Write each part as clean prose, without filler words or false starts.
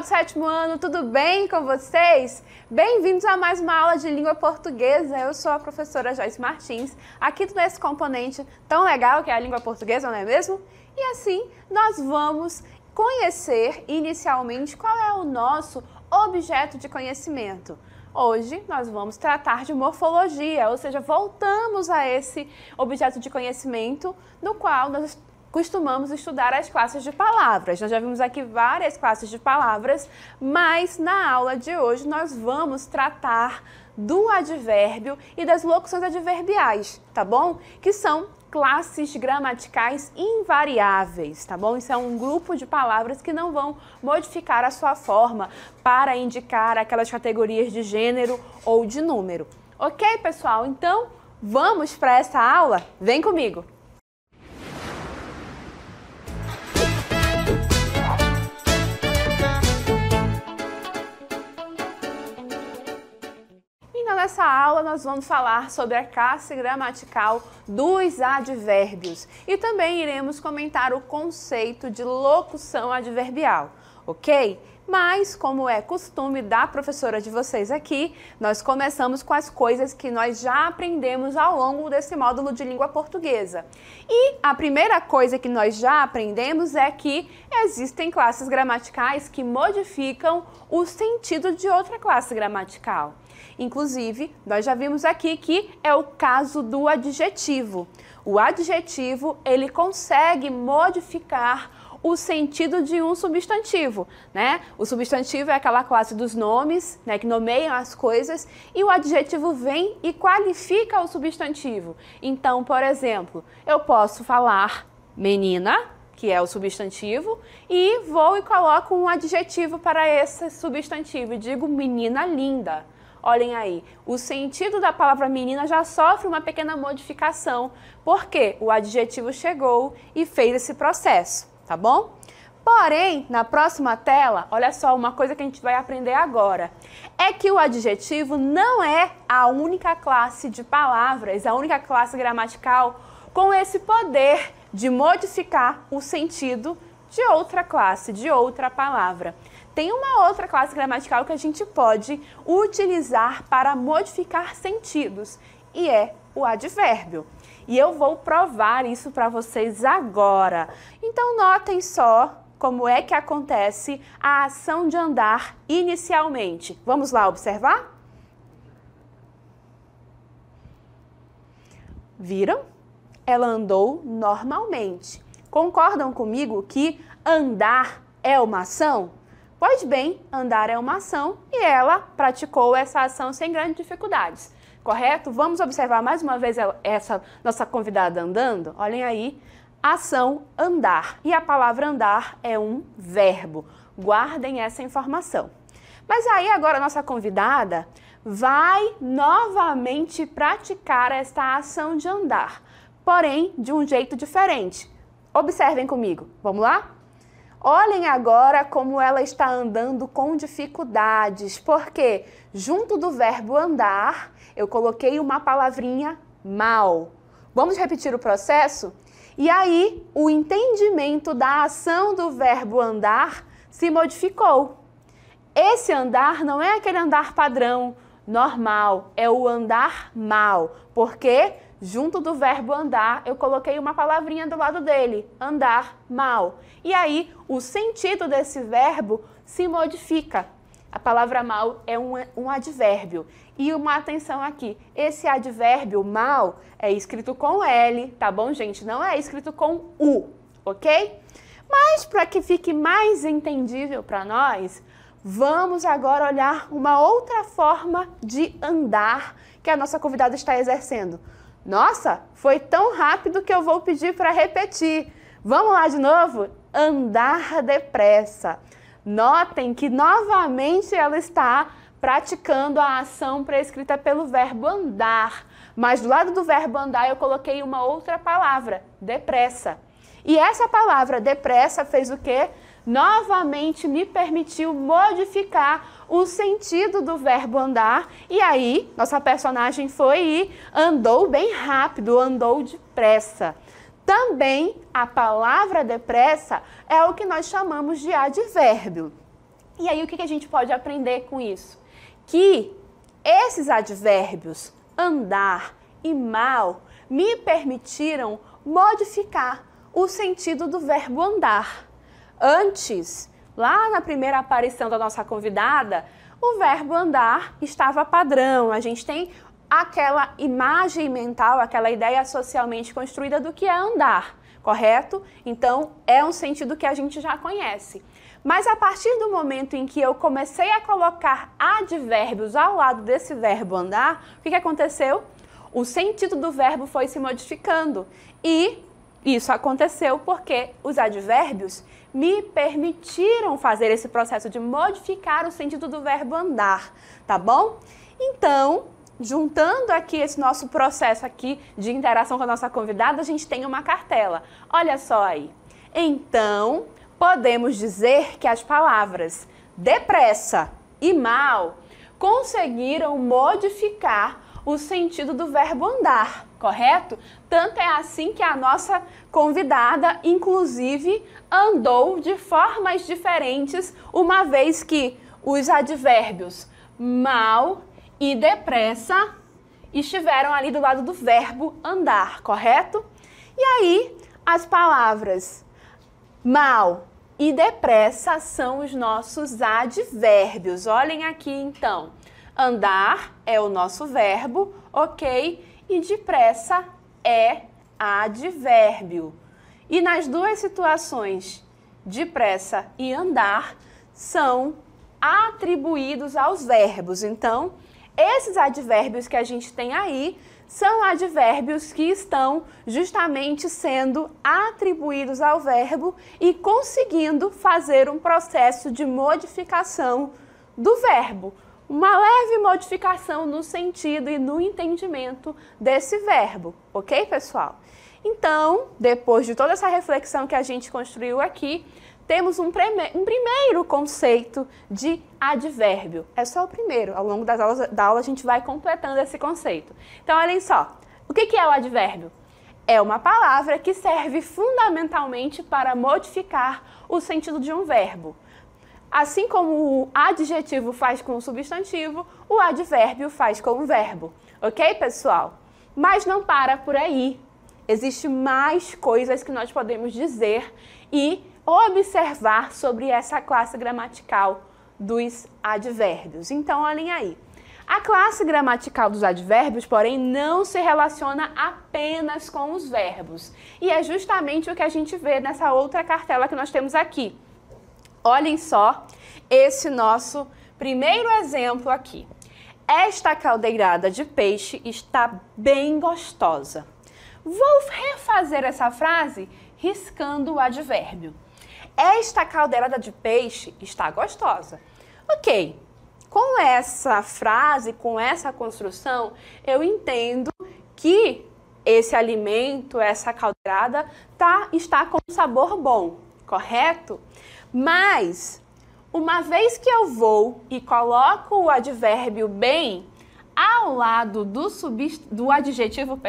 pessoal do 7º ano, tudo bem com vocês? Bem-vindos a mais uma aula de língua portuguesa. Eu sou a professora Joyce Martins, aqui nesse componente tão legal que é a língua portuguesa, não é mesmo? E assim, nós vamos conhecer inicialmente qual é o nosso objeto de conhecimento. Hoje nós vamos tratar de morfologia, ou seja, voltamos a esse objeto de conhecimento no qual nós costumamos estudar as classes de palavras. Nós já vimos aqui várias classes de palavras, mas na aula de hoje nós vamos tratar do advérbio e das locuções adverbiais, tá bom? Que são classes gramaticais invariáveis, tá bom? Isso é um grupo de palavras que não vão modificar a sua forma para indicar aquelas categorias de gênero ou de número. Ok, pessoal? Então, vamos para essa aula? Vem comigo! Nessa aula nós vamos falar sobre a classe gramatical dos advérbios e também iremos comentar o conceito de locução adverbial, ok? Mas, como é costume da professora de vocês aqui, nós começamos com as coisas que nós já aprendemos ao longo desse módulo de língua portuguesa. E a primeira coisa que nós já aprendemos é que existem classes gramaticais que modificam o sentido de outra classe gramatical. Inclusive, nós já vimos aqui que é o caso do adjetivo. O adjetivo, ele consegue modificar o sentido de um substantivo, né? O substantivo é aquela classe dos nomes, né, que nomeiam as coisas, e o adjetivo vem e qualifica o substantivo. Então, por exemplo, eu posso falar menina, que é o substantivo, e vou e coloco um adjetivo para esse substantivo e digo menina linda. Olhem aí, o sentido da palavra menina já sofre uma pequena modificação, porque o adjetivo chegou e fez esse processo, tá bom? Porém, na próxima tela, olha só uma coisa que a gente vai aprender agora. É que o adjetivo não é a única classe de palavras, a única classe gramatical com esse poder de modificar o sentido de outra classe, de outra palavra. Tem uma outra classe gramatical que a gente pode utilizar para modificar sentidos, e é o advérbio. E eu vou provar isso para vocês agora. Então, notem só como é que acontece a ação de andar inicialmente. Vamos lá observar? Viram? Ela andou normalmente. Concordam comigo que andar é uma ação? Pois bem, andar é uma ação e ela praticou essa ação sem grandes dificuldades, correto? Vamos observar mais uma vez essa nossa convidada andando? Olhem aí, ação andar. E a palavra andar é um verbo. Guardem essa informação. Mas aí agora a nossa convidada vai novamente praticar esta ação de andar, porém de um jeito diferente. Observem comigo, vamos lá? Olhem agora como ela está andando com dificuldades, porque junto do verbo andar, eu coloquei uma palavrinha mal. Vamos repetir o processo? E aí, o entendimento da ação do verbo andar se modificou. Esse andar não é aquele andar padrão, normal, é o andar mal, porque junto do verbo andar, eu coloquei uma palavrinha do lado dele, andar mal. E aí, o sentido desse verbo se modifica. A palavra mal é um advérbio. E uma atenção aqui, esse advérbio mal é escrito com L, tá bom, gente? Não é escrito com U, ok? Mas, para que fique mais entendível para nós, vamos agora olhar uma outra forma de andar que a nossa convidada está exercendo. Nossa, foi tão rápido que eu vou pedir para repetir. Vamos lá de novo? Andar depressa. Notem que novamente ela está praticando a ação prescrita pelo verbo andar. Mas do lado do verbo andar eu coloquei uma outra palavra, depressa. E essa palavra depressa fez o quê? Novamente me permitiu modificar o sentido do verbo andar e aí nossa personagem foi e andou bem rápido, andou depressa. Também a palavra depressa é o que nós chamamos de advérbio. E aí, o que a gente pode aprender com isso? Que esses advérbios, andar e mal, me permitiram modificar o sentido do verbo andar. Antes, lá na primeira aparição da nossa convidada, o verbo andar estava padrão. A gente tem aquela imagem mental, aquela ideia socialmente construída do que é andar, correto? Então, é um sentido que a gente já conhece. Mas a partir do momento em que eu comecei a colocar advérbios ao lado desse verbo andar, o que aconteceu? O sentido do verbo foi se modificando. E isso aconteceu porque os advérbios me permitiram fazer esse processo de modificar o sentido do verbo andar, tá bom? Então, juntando aqui esse nosso processo aqui de interação com a nossa convidada, a gente tem uma cartela. Olha só aí. Então, podemos dizer que as palavras depressa e mal conseguiram modificar o sentido do verbo andar, correto? Tanto é assim que a nossa convidada, inclusive, andou de formas diferentes, uma vez que os advérbios mal e depressa estiveram ali do lado do verbo andar, correto? E aí, as palavras mal e depressa são os nossos advérbios. Olhem aqui, então. Andar é o nosso verbo, ok? E depressa é advérbio. E nas duas situações, depressa e andar, são atribuídos aos verbos. Então, esses advérbios que a gente tem aí são advérbios que estão justamente sendo atribuídos ao verbo e conseguindo fazer um processo de modificação do verbo. Uma leve modificação no sentido e no entendimento desse verbo, ok, pessoal? Então, depois de toda essa reflexão que a gente construiu aqui, temos um primeiro conceito de advérbio. É só o primeiro. Ao longo da aula a gente vai completando esse conceito. Então, olhem só. O que é o advérbio? É uma palavra que serve fundamentalmente para modificar o sentido de um verbo. Assim como o adjetivo faz com o substantivo, o advérbio faz com o verbo. Ok, pessoal? Mas não para por aí. Existem mais coisas que nós podemos dizer e observar sobre essa classe gramatical dos advérbios. Então, olhem aí. A classe gramatical dos advérbios, porém, não se relaciona apenas com os verbos. E é justamente o que a gente vê nessa outra cartela que nós temos aqui. Olhem só esse nosso primeiro exemplo aqui. Esta caldeirada de peixe está bem gostosa. Vou refazer essa frase riscando o advérbio. Esta caldeirada de peixe está gostosa. Ok, com essa frase, com essa construção, eu entendo que esse alimento, essa caldeirada, está com um sabor bom, correto? Mas, uma vez que eu vou e coloco o advérbio bem ao lado do adjetivo,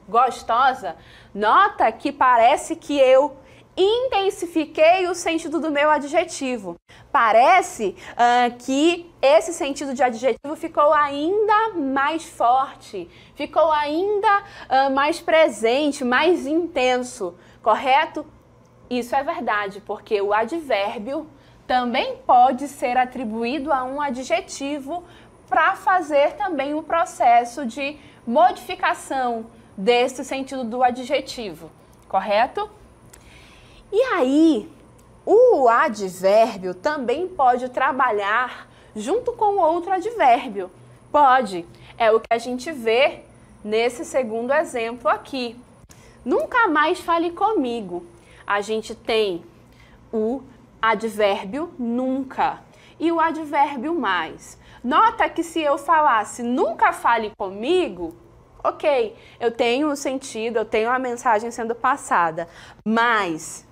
gostosa, nota que parece que eu intensifiquei o sentido do meu adjetivo. Parece que esse sentido de adjetivo ficou ainda mais forte, ficou ainda mais presente, mais intenso, correto? Isso é verdade, porque o advérbio também pode ser atribuído a um adjetivo para fazer também o processo de modificação desse sentido do adjetivo, correto? E aí, o advérbio também pode trabalhar junto com outro advérbio. Pode. É o que a gente vê nesse segundo exemplo aqui. Nunca mais fale comigo. A gente tem o advérbio nunca e o advérbio mais. Nota que se eu falasse nunca fale comigo, ok, eu tenho o sentido, eu tenho a mensagem sendo passada. Mas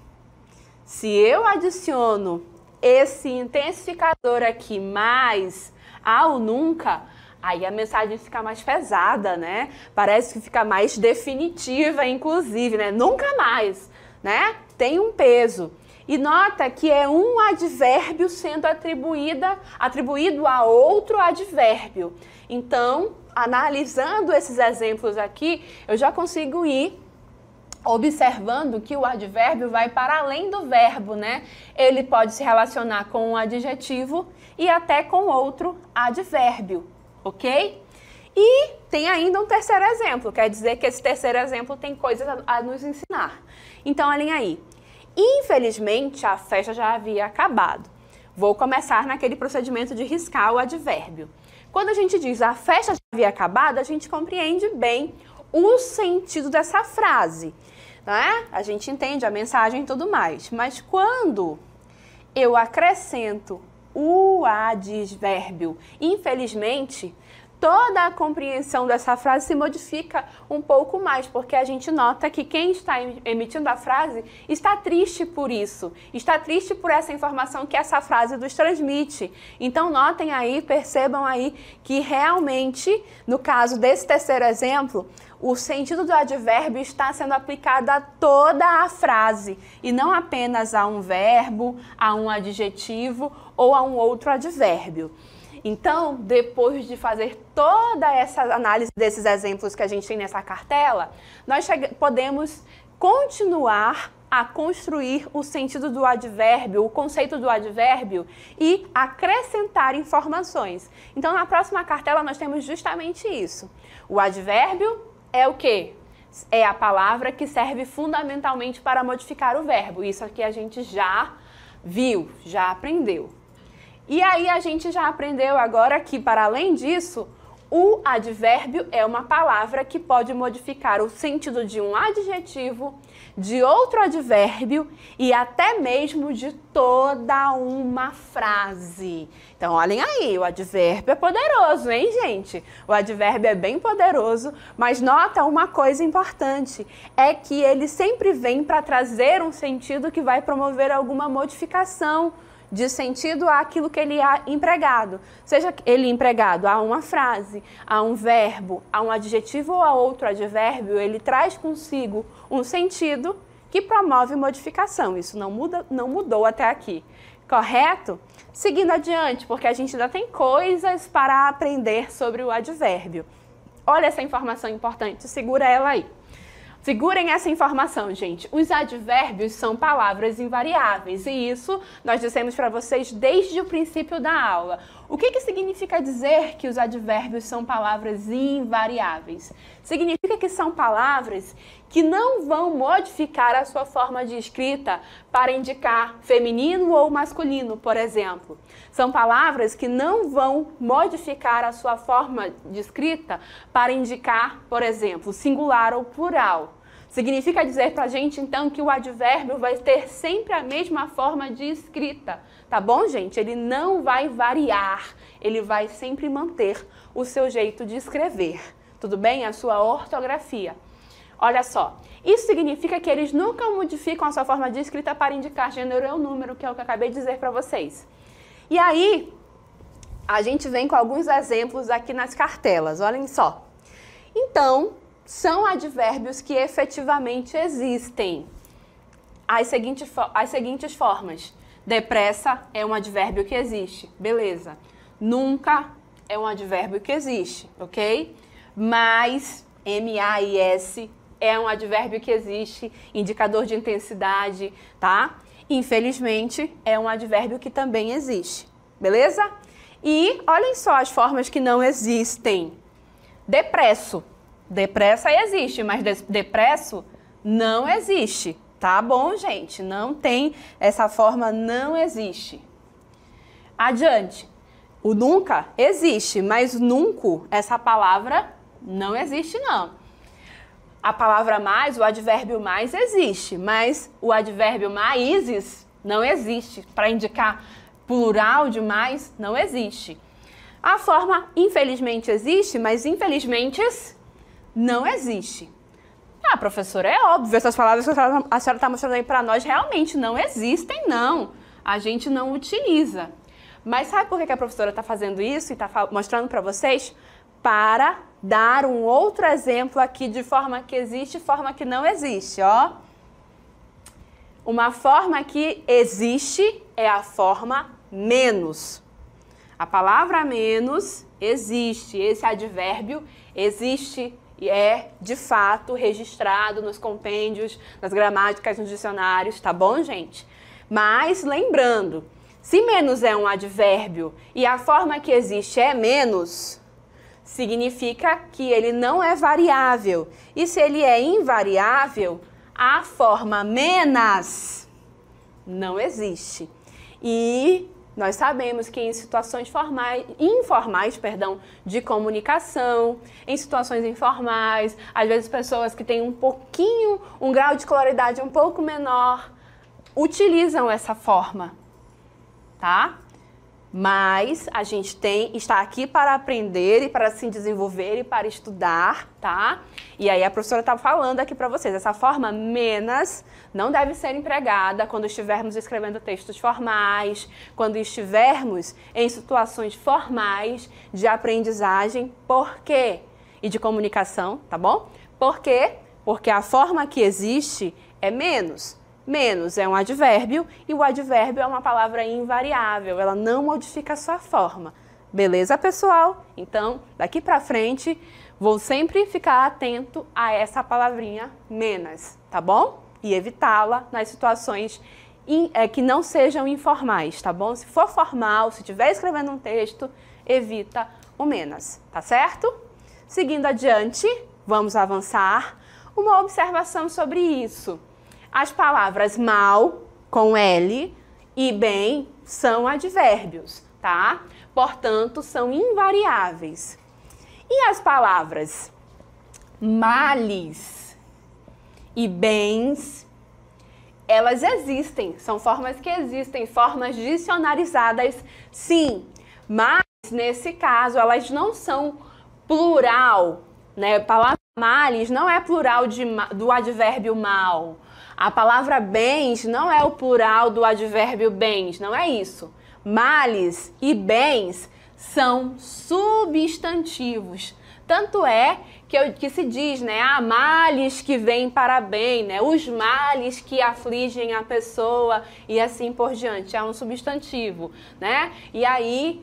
se eu adiciono esse intensificador aqui mais ao nunca, aí a mensagem fica mais pesada, né? Parece que fica mais definitiva, inclusive, né? Nunca mais, né? Tem um peso. E nota que é um advérbio sendo atribuído a outro advérbio. Então, analisando esses exemplos aqui, eu já consigo ir observando que o advérbio vai para além do verbo, né? Ele pode se relacionar com um adjetivo e até com outro advérbio, ok? E tem ainda um terceiro exemplo, quer dizer que esse terceiro exemplo tem coisas a nos ensinar. Então, olhem aí. Infelizmente, a festa já havia acabado. Vou começar naquele procedimento de riscar o advérbio. Quando a gente diz a festa já havia acabado, a gente compreende bem o sentido dessa frase, né? A gente entende a mensagem e tudo mais. Mas quando eu acrescento o advérbio, infelizmente, toda a compreensão dessa frase se modifica um pouco mais, porque a gente nota que quem está emitindo a frase está triste por isso, está triste por essa informação que essa frase nos transmite. Então notem aí, percebam aí que realmente, no caso desse terceiro exemplo, o sentido do advérbio está sendo aplicado a toda a frase e não apenas a um verbo, a um adjetivo ou a um outro advérbio. Então, depois de fazer toda essa análise desses exemplos que a gente tem nessa cartela, nós podemos continuar a construir o sentido do advérbio, o conceito do advérbio e acrescentar informações. Então, na próxima cartela nós temos justamente isso. O advérbio é o quê? É a palavra que serve fundamentalmente para modificar o verbo. Isso aqui a gente já viu, já aprendeu. E aí a gente já aprendeu agora que, para além disso, o advérbio é uma palavra que pode modificar o sentido de um adjetivo, de outro advérbio e até mesmo de toda uma frase. Então, olhem aí, o advérbio é poderoso, hein, gente? O advérbio é bem poderoso, mas nota uma coisa importante, é que ele sempre vem para trazer um sentido que vai promover alguma modificação de sentido àquilo que ele é empregado. Seja ele empregado a uma frase, a um verbo, a um adjetivo ou a outro advérbio, ele traz consigo um sentido que promove modificação. Isso não mudou até aqui. Correto? Seguindo adiante, porque a gente ainda tem coisas para aprender sobre o advérbio. Olha essa informação importante, segura ela aí. Segurem essa informação, gente. Os advérbios são palavras invariáveis e isso nós dissemos para vocês desde o princípio da aula. O que significa dizer que os advérbios são palavras invariáveis? Significa que são palavras que não vão modificar a sua forma de escrita para indicar feminino ou masculino, por exemplo. São palavras que não vão modificar a sua forma de escrita para indicar, por exemplo, singular ou plural. Significa dizer pra gente, então, que o advérbio vai ter sempre a mesma forma de escrita, tá bom, gente? Ele não vai variar, ele vai sempre manter o seu jeito de escrever, tudo bem? A sua ortografia. Olha só, isso significa que eles nunca modificam a sua forma de escrita para indicar gênero ou número, que é o que eu acabei de dizer para vocês. E aí, a gente vem com alguns exemplos aqui nas cartelas, olhem só. Então, são advérbios que efetivamente existem. As seguintes formas. Depressa é um advérbio que existe, beleza. Nunca é um advérbio que existe, ok? Mas, M-A-I-S, é um advérbio que existe, indicador de intensidade, tá? Infelizmente, é um advérbio que também existe, beleza? E olhem só as formas que não existem. Depresso. Depressa existe, mas depresso não existe. Tá bom, gente? Não tem, essa forma não existe. Adiante. O nunca existe, mas nunca, essa palavra não existe, não. A palavra mais, o advérbio mais existe, mas o advérbio maises não existe. Para indicar plural de mais, não existe. A forma infelizmente existe, mas infelizmente não existe. Ah, professora, é óbvio, essas palavras que a senhora está mostrando aí para nós realmente não existem, não. A gente não utiliza. Mas sabe por que a professora está fazendo isso e está mostrando para vocês? Para dar um outro exemplo aqui de forma que existe e forma que não existe, ó. Uma forma que existe é a forma menos. A palavra menos existe, esse advérbio existe e é, de fato, registrado nos compêndios, nas gramáticas, nos dicionários, tá bom, gente? Mas, lembrando, se menos é um advérbio e a forma que existe é menos, significa que ele não é variável. E se ele é invariável, a forma menos não existe. E nós sabemos que em situações informais de comunicação, em situações informais, às vezes pessoas que têm um grau de escolaridade um pouco menor, utilizam essa forma, tá? Mas a gente está aqui para aprender e para se desenvolver e para estudar, tá? E aí a professora está falando aqui para vocês, essa forma menos não deve ser empregada quando estivermos escrevendo textos formais, quando estivermos em situações formais de aprendizagem, por quê? E de comunicação, tá bom? Por quê? Porque a forma que existe é menos. Menos é um advérbio e o advérbio é uma palavra invariável, ela não modifica a sua forma. Beleza, pessoal? Então, daqui pra frente, vou sempre ficar atento a essa palavrinha menos, tá bom? E evitá-la nas situações que não sejam informais, tá bom? Se for formal, se estiver escrevendo um texto, evita o menos, tá certo? Seguindo adiante, vamos avançar. Uma observação sobre isso. As palavras mal, com L, e bem, são advérbios, tá? Portanto, são invariáveis. E as palavras males e bens, elas existem, são formas que existem, formas dicionarizadas, sim. Mas, nesse caso, elas não são plural, né? A palavra males não é plural do advérbio mal. A palavra bens não é o plural do advérbio bens, não é isso. Males e bens são substantivos. Tanto é que se diz, né, males que vêm para bem, né, os males que afligem a pessoa e assim por diante. É um substantivo, né? E aí,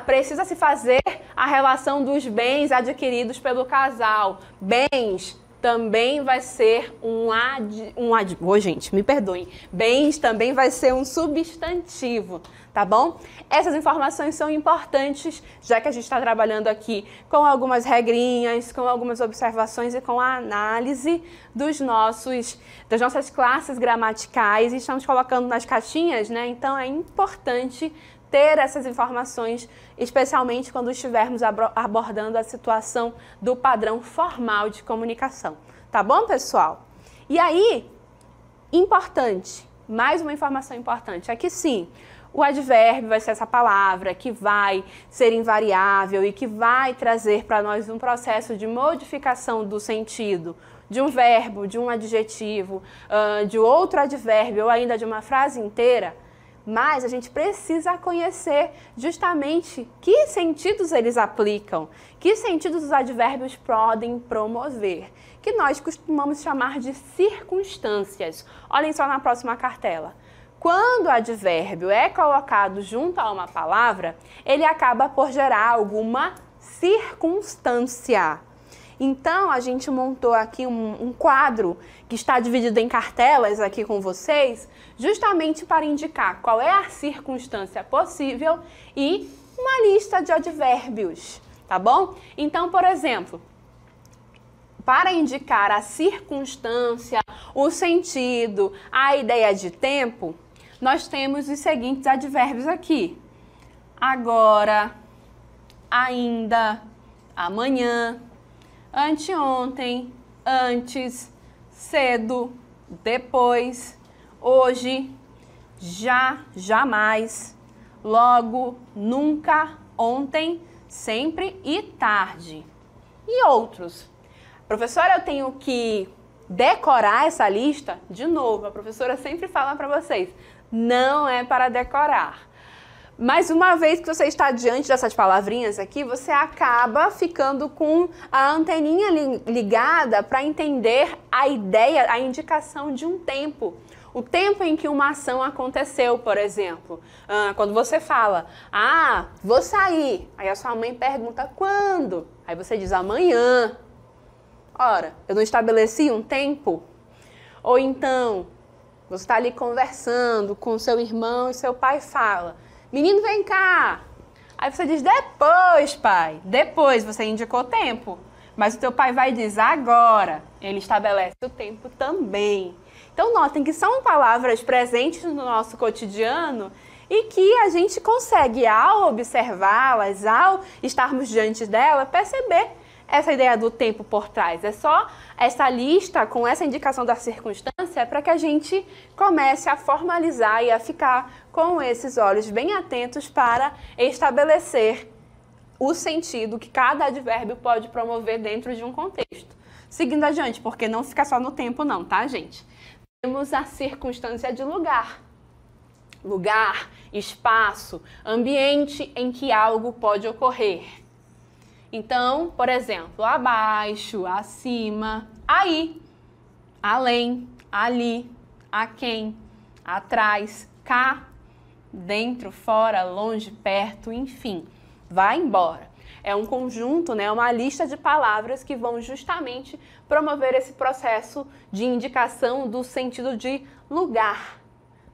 precisa se fazer a relação dos bens adquiridos pelo casal. Bens também vai ser gente, me perdoem. Bens também vai ser um substantivo, tá bom? Essas informações são importantes, já que a gente está trabalhando aqui com algumas regrinhas, com algumas observações e com a análise das nossas classes gramaticais e estamos colocando nas caixinhas, né? Então é importante ter essas informações, especialmente quando estivermos abordando a situação do padrão formal de comunicação. Tá bom, pessoal? E aí, importante, mais uma informação importante, é que sim, o advérbio vai ser essa palavra que vai ser invariável e que vai trazer para nós um processo de modificação do sentido de um verbo, de um adjetivo, de outro advérbio ou ainda de uma frase inteira. Mas a gente precisa conhecer justamente que sentidos eles aplicam, que sentidos os advérbios podem promover, que nós costumamos chamar de circunstâncias. Olhem só na próxima cartela. Quando o advérbio é colocado junto a uma palavra, ele acaba por gerar alguma circunstância. Então, a gente montou aqui um quadro que está dividido em cartelas aqui com vocês, justamente para indicar qual é a circunstância possível e uma lista de advérbios, tá bom? Então, por exemplo, para indicar a circunstância, o sentido, a ideia de tempo, nós temos os seguintes advérbios aqui. Agora, ainda, amanhã, anteontem, antes, cedo, depois, hoje, já, jamais, logo, nunca, ontem, sempre e tarde. E outros. Professora, eu tenho que decorar essa lista? De novo, a professora sempre fala para vocês, não é para decorar. Mas uma vez que você está diante dessas palavrinhas aqui, você acaba ficando com a anteninha ligada para entender a ideia, a indicação de um tempo. O tempo em que uma ação aconteceu, por exemplo. Quando você fala, vou sair. Aí a sua mãe pergunta, quando? Aí você diz, amanhã. Ora, eu não estabeleci um tempo? Ou então, você está ali conversando com seu irmão e seu pai fala, menino, vem cá. Aí você diz, depois, pai. Depois, você indicou tempo. Mas o teu pai vai dizer agora. Ele estabelece o tempo também. Então, notem que são palavras presentes no nosso cotidiano e que a gente consegue, ao observá-las, ao estarmos diante dela, perceber essa ideia do tempo por trás. É só essa lista com essa indicação da circunstância para que a gente comece a formalizar e a ficar com esses olhos bem atentos para estabelecer o sentido que cada advérbio pode promover dentro de um contexto. Seguindo adiante, porque não fica só no tempo não, tá, gente? Temos a circunstância de lugar. Lugar, espaço, ambiente em que algo pode ocorrer. Então, por exemplo, abaixo, acima, aí, além, ali, aquém, atrás, cá, dentro, fora, longe, perto, enfim, vai embora. É um conjunto, né, uma lista de palavras que vão justamente promover esse processo de indicação do sentido de lugar.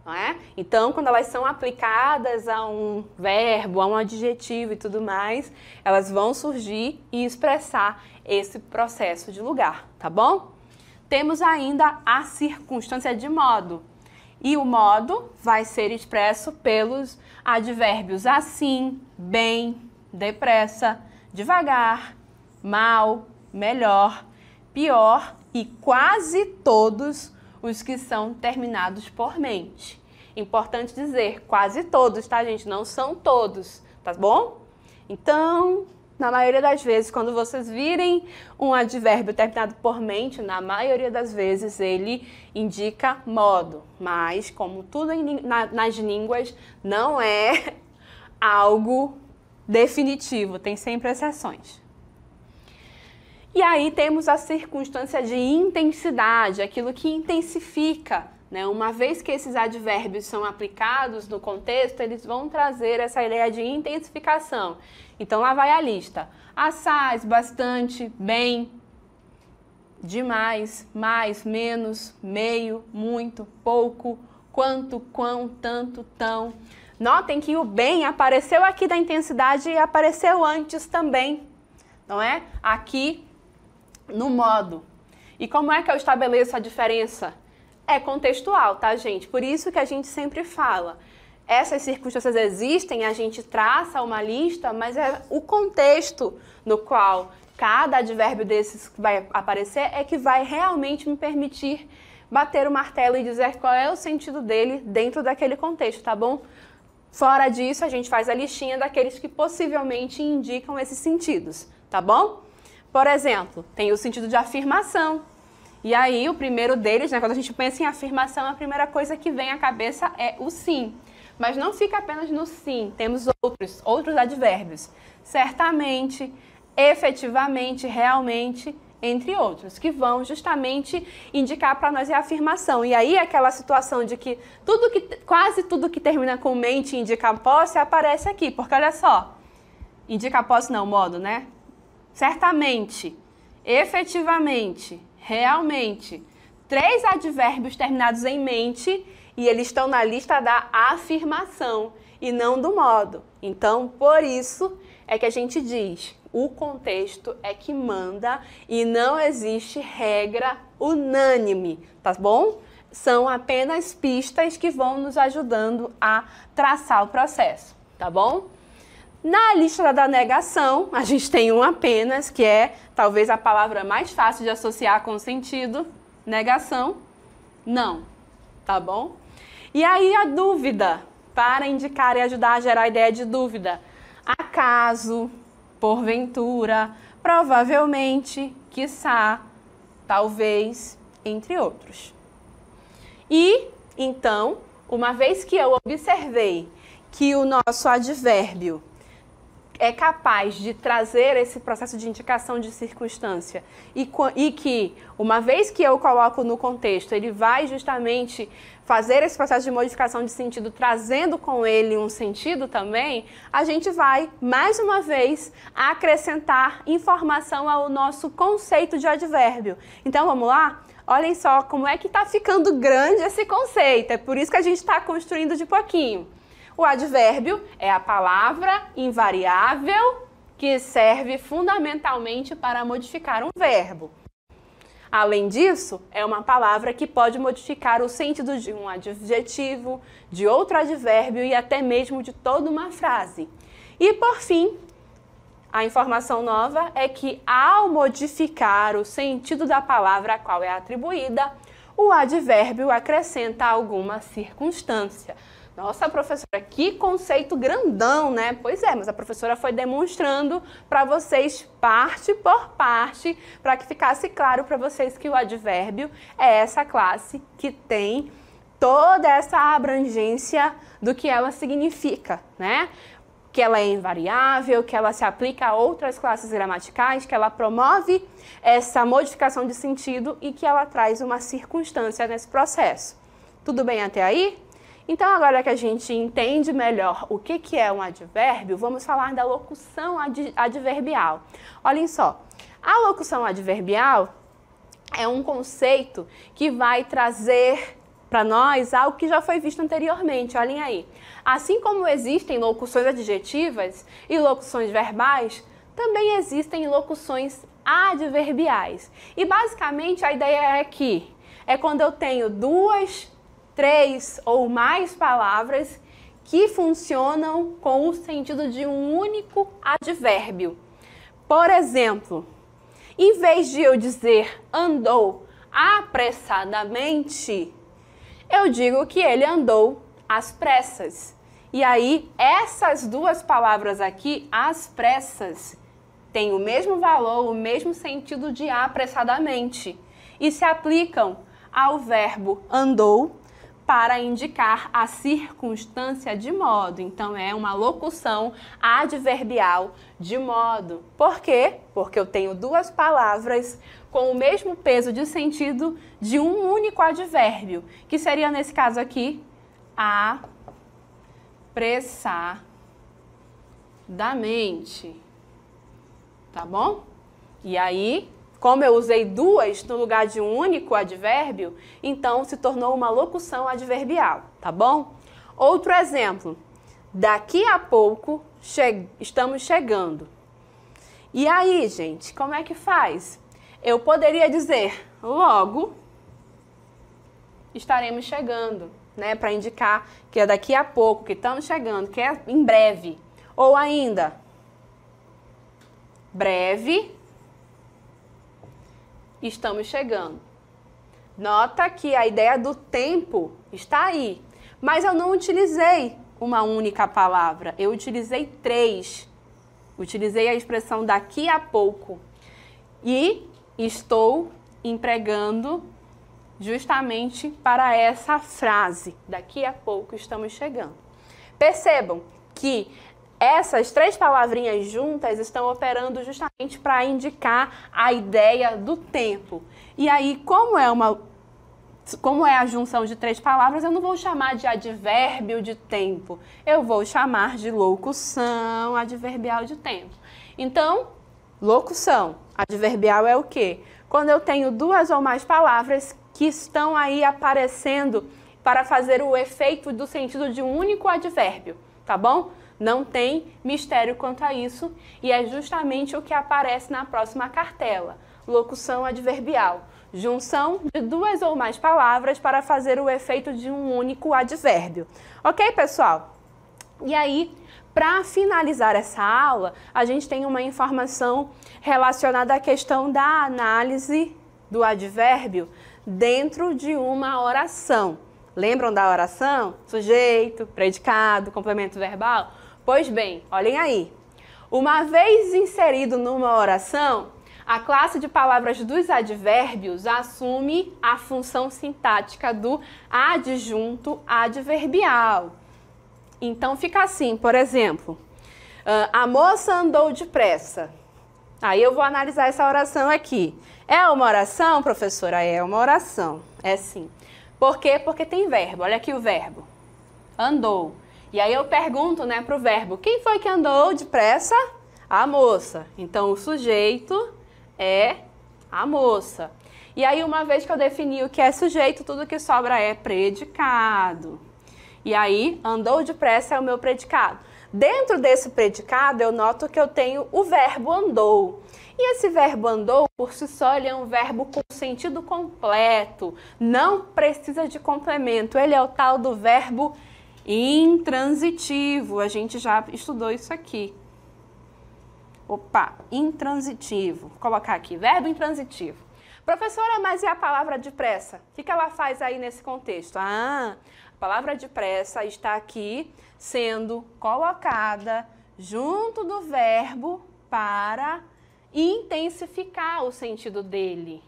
Não é? Então, quando elas são aplicadas a um verbo, a um adjetivo e tudo mais, elas vão surgir e expressar esse processo de lugar, tá bom? Temos ainda a circunstância de modo. E o modo vai ser expresso pelos advérbios assim, bem, depressa, devagar, mal, melhor, pior e quase todos os que são terminados por mente. Importante dizer, quase todos, tá, gente? Não são todos, tá bom? Então, na maioria das vezes, quando vocês virem um advérbio terminado por mente, na maioria das vezes ele indica modo. Mas, como tudo nas línguas, não é algo definitivo, tem sempre exceções. E aí temos a circunstância de intensidade, aquilo que intensifica, né? Uma vez que esses advérbios são aplicados no contexto, eles vão trazer essa ideia de intensificação. Então lá vai a lista. Assaz, bastante, bem, demais, mais, menos, meio, muito, pouco, quanto, quão, tanto, tão. Notem que o bem apareceu aqui da intensidade e apareceu antes também, não é? Aqui no modo. E como é que eu estabeleço a diferença? É contextual, tá, gente? Por isso que a gente sempre fala. Essas circunstâncias existem, a gente traça uma lista, mas é o contexto no qual cada advérbio desses que vai aparecer é que vai realmente me permitir bater o martelo e dizer qual é o sentido dele dentro daquele contexto, tá bom? Fora disso, a gente faz a listinha daqueles que possivelmente indicam esses sentidos, tá bom? Por exemplo, tem o sentido de afirmação. E aí, o primeiro deles, né, quando a gente pensa em afirmação, a primeira coisa que vem à cabeça é o sim. Mas não fica apenas no sim, temos outros advérbios. Certamente, efetivamente, realmente, entre outros, que vão justamente indicar para nós a afirmação. E aí, aquela situação de que quase tudo que termina com mente indica posse aparece aqui, porque olha só, indica posse não, modo, né? Certamente, efetivamente, realmente. 3 advérbios terminados em mente e eles estão na lista da afirmação e não do modo. Então, por isso é que a gente diz, o contexto é que manda e não existe regra unânime, tá bom? São apenas pistas que vão nos ajudando a traçar o processo, tá bom? Na lista da negação, a gente tem um apenas, que é talvez a palavra mais fácil de associar com o sentido, negação, não, tá bom? E aí a dúvida, para indicar e ajudar a gerar a ideia de dúvida. Acaso, porventura, provavelmente, quiçá, talvez, entre outros. E, então, uma vez que eu observei que o nosso advérbio é capaz de trazer esse processo de indicação de circunstância e que, uma vez que eu coloco no contexto, ele vai justamente fazer esse processo de modificação de sentido, trazendo com ele um sentido também, a gente vai, mais uma vez, acrescentar informação ao nosso conceito de advérbio. Então, vamos lá? Olhem só como é que está ficando grande esse conceito. É por isso que a gente está construindo de pouquinho. O advérbio é a palavra invariável que serve fundamentalmente para modificar um verbo. Além disso, é uma palavra que pode modificar o sentido de um adjetivo, de outro advérbio e até mesmo de toda uma frase. E, por fim, a informação nova é que, ao modificar o sentido da palavra a qual é atribuída, o advérbio acrescenta alguma circunstância. Nossa, professora, que conceito grandão, né? Pois é, mas a professora foi demonstrando para vocês parte por parte, para que ficasse claro para vocês que o advérbio é essa classe que tem toda essa abrangência do que ela significa, né? Que ela é invariável, que ela se aplica a outras classes gramaticais, que ela promove essa modificação de sentido e que ela traz uma circunstância nesse processo. Tudo bem até aí? Então, agora que a gente entende melhor o que é um advérbio, vamos falar da locução adverbial. Olhem só, a locução adverbial é um conceito que vai trazer para nós algo que já foi visto anteriormente, olhem aí. Assim como existem locuções adjetivas e locuções verbais, também existem locuções adverbiais. E basicamente a ideia é que é quando eu tenho duas, três ou mais palavras que funcionam com o sentido de um único advérbio. Por exemplo, em vez de eu dizer andou apressadamente, eu digo que ele andou às pressas. E aí, essas duas palavras aqui, às pressas, têm o mesmo valor, o mesmo sentido de apressadamente e se aplicam ao verbo andou para indicar a circunstância de modo. Então, é uma locução adverbial de modo. Por quê? Porque eu tenho duas palavras com o mesmo peso de sentido de um único advérbio, que seria, nesse caso aqui, apressadamente. Tá bom? E aí, como eu usei duas no lugar de um único advérbio, então se tornou uma locução adverbial, tá bom? Outro exemplo. Daqui a pouco estamos chegando. E aí, gente, como é que faz? Eu poderia dizer logo estaremos chegando, né? Para indicar que é daqui a pouco, que estamos chegando, que é em breve. Ou ainda, breve estamos chegando. Nota que a ideia do tempo está aí, mas eu não utilizei uma única palavra, eu utilizei três. Utilizei a expressão daqui a pouco e estou empregando justamente para essa frase. Daqui a pouco estamos chegando. Percebam que essas três palavrinhas juntas estão operando justamente para indicar a ideia do tempo. E aí, como é a junção de três palavras, eu não vou chamar de advérbio de tempo. Eu vou chamar de locução adverbial de tempo. Então, locução adverbial é o quê? Quando eu tenho duas ou mais palavras que estão aí aparecendo para fazer o efeito do sentido de um único advérbio, tá bom? Não tem mistério quanto a isso e é justamente o que aparece na próxima cartela. Locução adverbial. Junção de duas ou mais palavras para fazer o efeito de um único advérbio. Ok, pessoal? E aí, para finalizar essa aula, a gente tem uma informação relacionada à questão da análise do advérbio dentro de uma oração. Lembram da oração? Sujeito, predicado, complemento verbal? Pois bem, olhem aí. Uma vez inserido numa oração, a classe de palavras dos advérbios assume a função sintática do adjunto adverbial. Então fica assim, por exemplo, A moça andou depressa. Aí eu vou analisar essa oração aqui. É uma oração, professora? É uma oração. É sim. Por quê? Porque tem verbo. Olha aqui o verbo. Andou. E aí eu pergunto, né, para o verbo, quem foi que andou depressa? A moça. Então o sujeito é a moça. E aí uma vez que eu defini o que é sujeito, tudo que sobra é predicado. E aí andou depressa é o meu predicado. Dentro desse predicado eu noto que eu tenho o verbo andou. E esse verbo andou, por si só, ele é um verbo com sentido completo. Não precisa de complemento. Ele é o tal do verbo intransitivo. A gente já estudou isso aqui. Opa, intransitivo. Vou colocar aqui, verbo intransitivo. Professora, mas e a palavra depressa? O que ela faz aí nesse contexto? A palavra depressa está aqui sendo colocada junto do verbo para intensificar o sentido dele.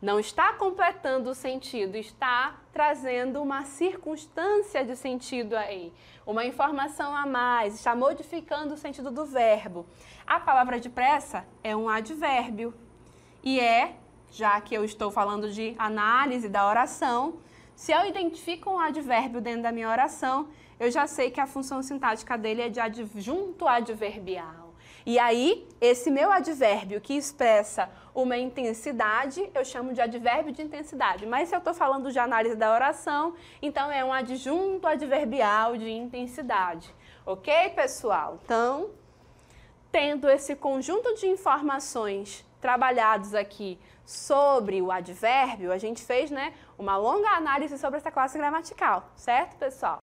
Não está completando o sentido, está trazendo uma circunstância de sentido aí, uma informação a mais, está modificando o sentido do verbo. A palavra depressa é um advérbio e já que eu estou falando de análise da oração, se eu identifico um advérbio dentro da minha oração, eu já sei que a função sintática dele é de adjunto adverbial. E aí, esse meu advérbio que expressa uma intensidade, eu chamo de advérbio de intensidade. Mas se eu estou falando de análise da oração, então é um adjunto adverbial de intensidade. Ok, pessoal? Então, tendo esse conjunto de informações trabalhados aqui sobre o advérbio, a gente fez, né, uma longa análise sobre essa classe gramatical, certo, pessoal?